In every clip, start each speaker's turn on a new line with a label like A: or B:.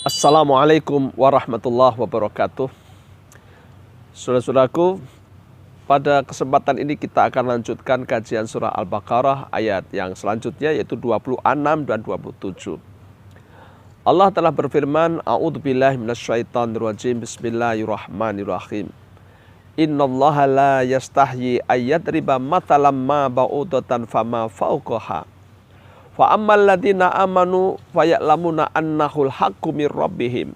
A: Assalamualaikum warahmatullahi wabarakatuh. Saudara-saudaraku, pada kesempatan ini kita akan lanjutkan kajian surah Al-Baqarah ayat yang selanjutnya yaitu 26 dan 27. Allah telah berfirman, A'udzubillahi minasyaitonirrajim, Bismillahirrahmanirrahim. Innallaha la yastahyi ayyadriba mathalam ma ba'udatan fama fawqaha. Fa ammal ladina amanu faya'lamuna annahul haqqu mir rabbihim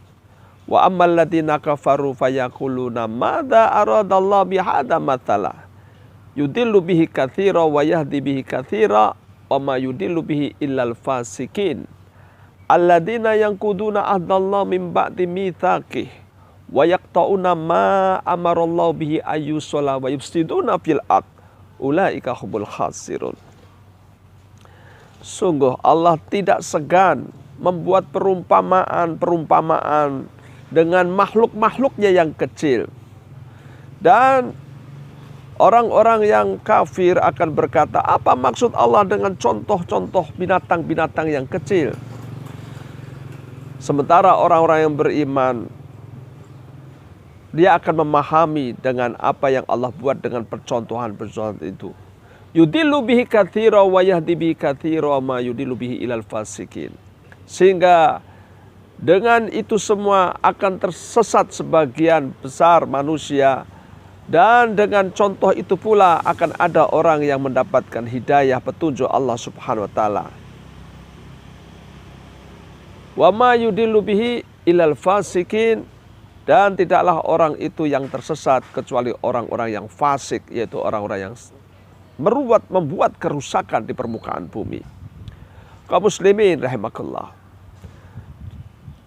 A: wa ammal ladina kafaru fayaquluna madza aradallahu bihadza mathala yudillu bihi katsira wa yahdi bihi katsira wa ma yudillu bihi illal fasikin alladina yanquduna ahdallahi min ba'di mitsaqih wa yaqta'una ma amarallahu bihi ayyusalla wa yufsiduna fil ard ulaika humul khasirun. Sungguh Allah tidak segan membuat perumpamaan dengan makhluk-makhluknya yang kecil. Dan orang-orang yang kafir akan berkata, apa maksud Allah dengan contoh-contoh binatang-binatang yang kecil? Sementara orang-orang yang beriman, dia akan memahami dengan apa yang Allah buat dengan percontohan-percontohan itu. Yudillu bihi katsira wa yahdi bihi katsira ma yudillu bihi ilal fasikin. Sehingga dengan itu semua akan tersesat sebagian besar manusia, dan dengan contoh itu pula akan ada orang yang mendapatkan hidayah petunjuk Allah Subhanahu wa taala. Wa ma yudillu bihi ilal fasikin, dan tidaklah orang itu yang tersesat kecuali orang-orang yang fasik, yaitu orang-orang yang membuat kerusakan di permukaan bumi. Kaum muslimin rahimakumullah.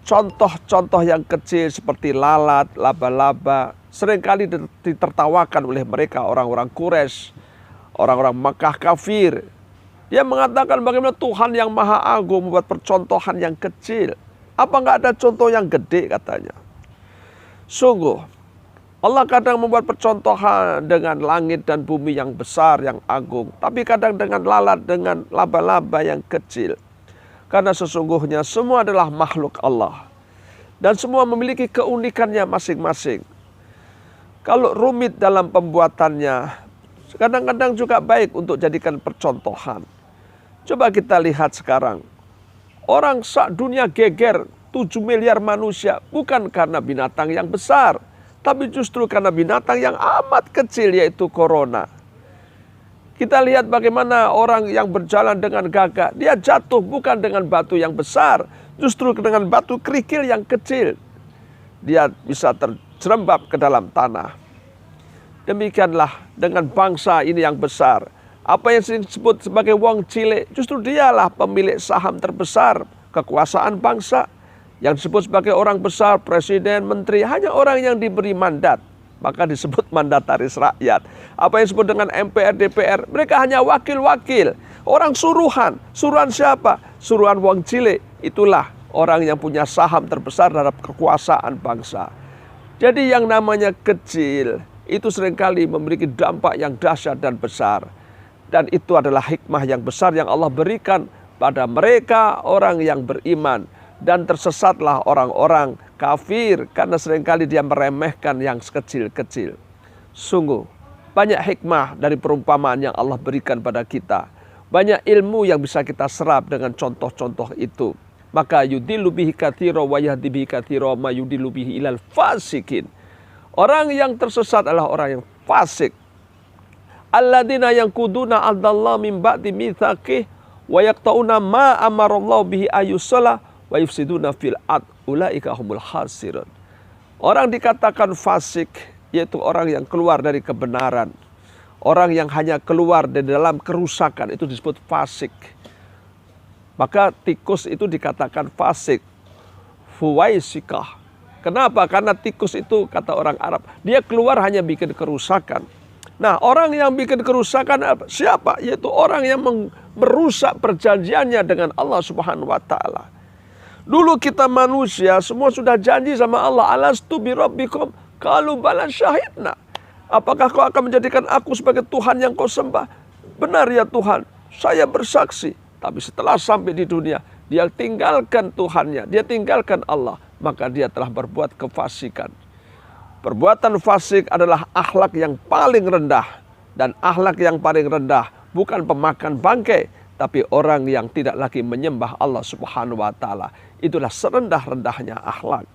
A: Contoh-contoh yang kecil seperti lalat, laba-laba seringkali ditertawakan oleh mereka orang-orang Quraisy, orang-orang Makkah kafir. Dia mengatakan bagaimana Tuhan yang Maha Agung membuat percontohan yang kecil. Apa enggak ada contoh yang gede katanya. Sungguh Allah kadang membuat percontohan dengan langit dan bumi yang besar, yang agung. Tapi kadang dengan lalat, dengan laba-laba yang kecil. Karena sesungguhnya semua adalah makhluk Allah. Dan semua memiliki keunikannya masing-masing. Kalau rumit dalam pembuatannya, kadang-kadang juga baik untuk jadikan percontohan. Coba kita lihat sekarang. Orang dunia geger 7 miliar manusia bukan karena binatang yang besar, tapi justru karena binatang yang amat kecil, yaitu corona. Kita lihat bagaimana orang yang berjalan dengan gagah, dia jatuh bukan dengan batu yang besar, justru dengan batu kerikil yang kecil. Dia bisa terjerembab ke dalam tanah. Demikianlah dengan bangsa ini yang besar. Apa yang disebut sebagai wong cilik, justru dialah pemilik saham terbesar kekuasaan bangsa. Yang disebut sebagai orang besar, presiden, menteri, hanya orang yang diberi mandat. Maka disebut mandataris rakyat. Apa yang disebut dengan MPR, DPR, mereka hanya wakil-wakil. Orang suruhan. Suruhan siapa? Suruhan wong cilik. Itulah orang yang punya saham terbesar terhadap kekuasaan bangsa. Jadi yang namanya kecil, itu seringkali memiliki dampak yang dahsyat dan besar. Dan itu adalah hikmah yang besar yang Allah berikan pada mereka orang yang beriman. Dan tersesatlah orang-orang kafir karena seringkali dia meremehkan yang sekecil-kecil. Sungguh banyak hikmah dari perumpamaan yang Allah berikan pada kita. Banyak ilmu yang bisa kita serap dengan contoh-contoh itu. Maka yudillu bihi katsira wa yahdi bihi katsira ma yudillu bihi ilal fasikin. Orang yang tersesat adalah orang yang fasik. Alladzina yanquduna ahdallahi min ba'di mitsaqih wa yaqta'una ma amarallahu bihi ayyusalla wa yufsiduna fil ard ulaika humul khasirun. Orang dikatakan fasik yaitu orang yang keluar dari kebenaran. Orang yang hanya keluar dari dalam kerusakan itu disebut fasik. Maka tikus itu dikatakan fasik. Fuwaisikah. Kenapa? Karena tikus itu kata orang Arab, dia keluar hanya bikin kerusakan. Nah, orang yang bikin kerusakan siapa? Yaitu orang yang merusak perjanjiannya dengan Allah Subhanahu wa taala. Dulu kita manusia semua sudah janji sama Allah. Alastu bi rabbikum qalu bala syahidna. Apakah kau akan menjadikan aku sebagai Tuhan yang kau sembah? Benar ya Tuhan, saya bersaksi. Tapi setelah sampai di dunia, dia tinggalkan Tuhannya, dia tinggalkan Allah. maka dia telah berbuat kefasikan. Perbuatan fasik adalah akhlak yang paling rendah. Dan akhlak yang paling rendah bukan pemakan bangkai, tapi orang yang tidak lagi menyembah Allah Subhanahu wa taala. Itulah serendah-rendahnya akhlak.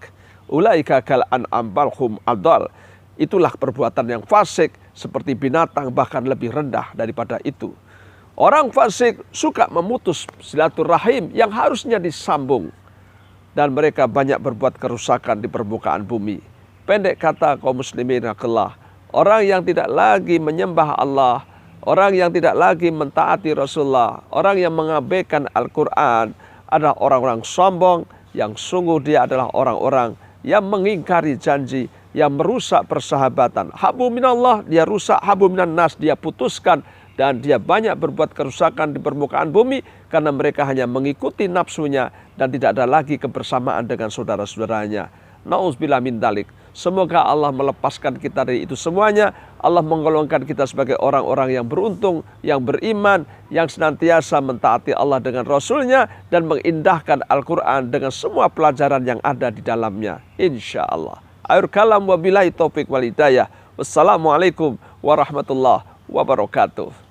A: Ulaika kal an'am bal hum adall. Itulah perbuatan yang fasik, seperti binatang, bahkan lebih rendah daripada itu. Orang fasik suka memutus silaturahim yang harusnya disambung. Dan mereka banyak berbuat kerusakan di permukaan bumi. Pendek kata kaum muslimin rahimakumullah, orang yang tidak lagi menyembah Allah, orang yang tidak lagi mentaati Rasulullah, orang yang mengabaikan Al-Quran adalah orang-orang sombong yang sungguh dia adalah orang-orang yang mengingkari janji, yang merusak persahabatan. Habu minallah, dia rusak, habu minan nas, dia putuskan, dan dia banyak berbuat kerusakan di permukaan bumi karena mereka hanya mengikuti nafsunya dan tidak ada lagi kebersamaan dengan saudara-saudaranya. Nauzubillah min dalik. Semoga Allah melepaskan kita dari itu semuanya. Allah menggolongkan kita sebagai orang-orang yang beruntung, yang beriman, yang senantiasa mentaati Allah dengan Rasulnya dan mengindahkan Al-Quran dengan semua pelajaran yang ada di dalamnya. Insya Allah. Akhir kalam wabillahi taufiq wal hidayah. Wassalamualaikum warahmatullahi wabarakatuh.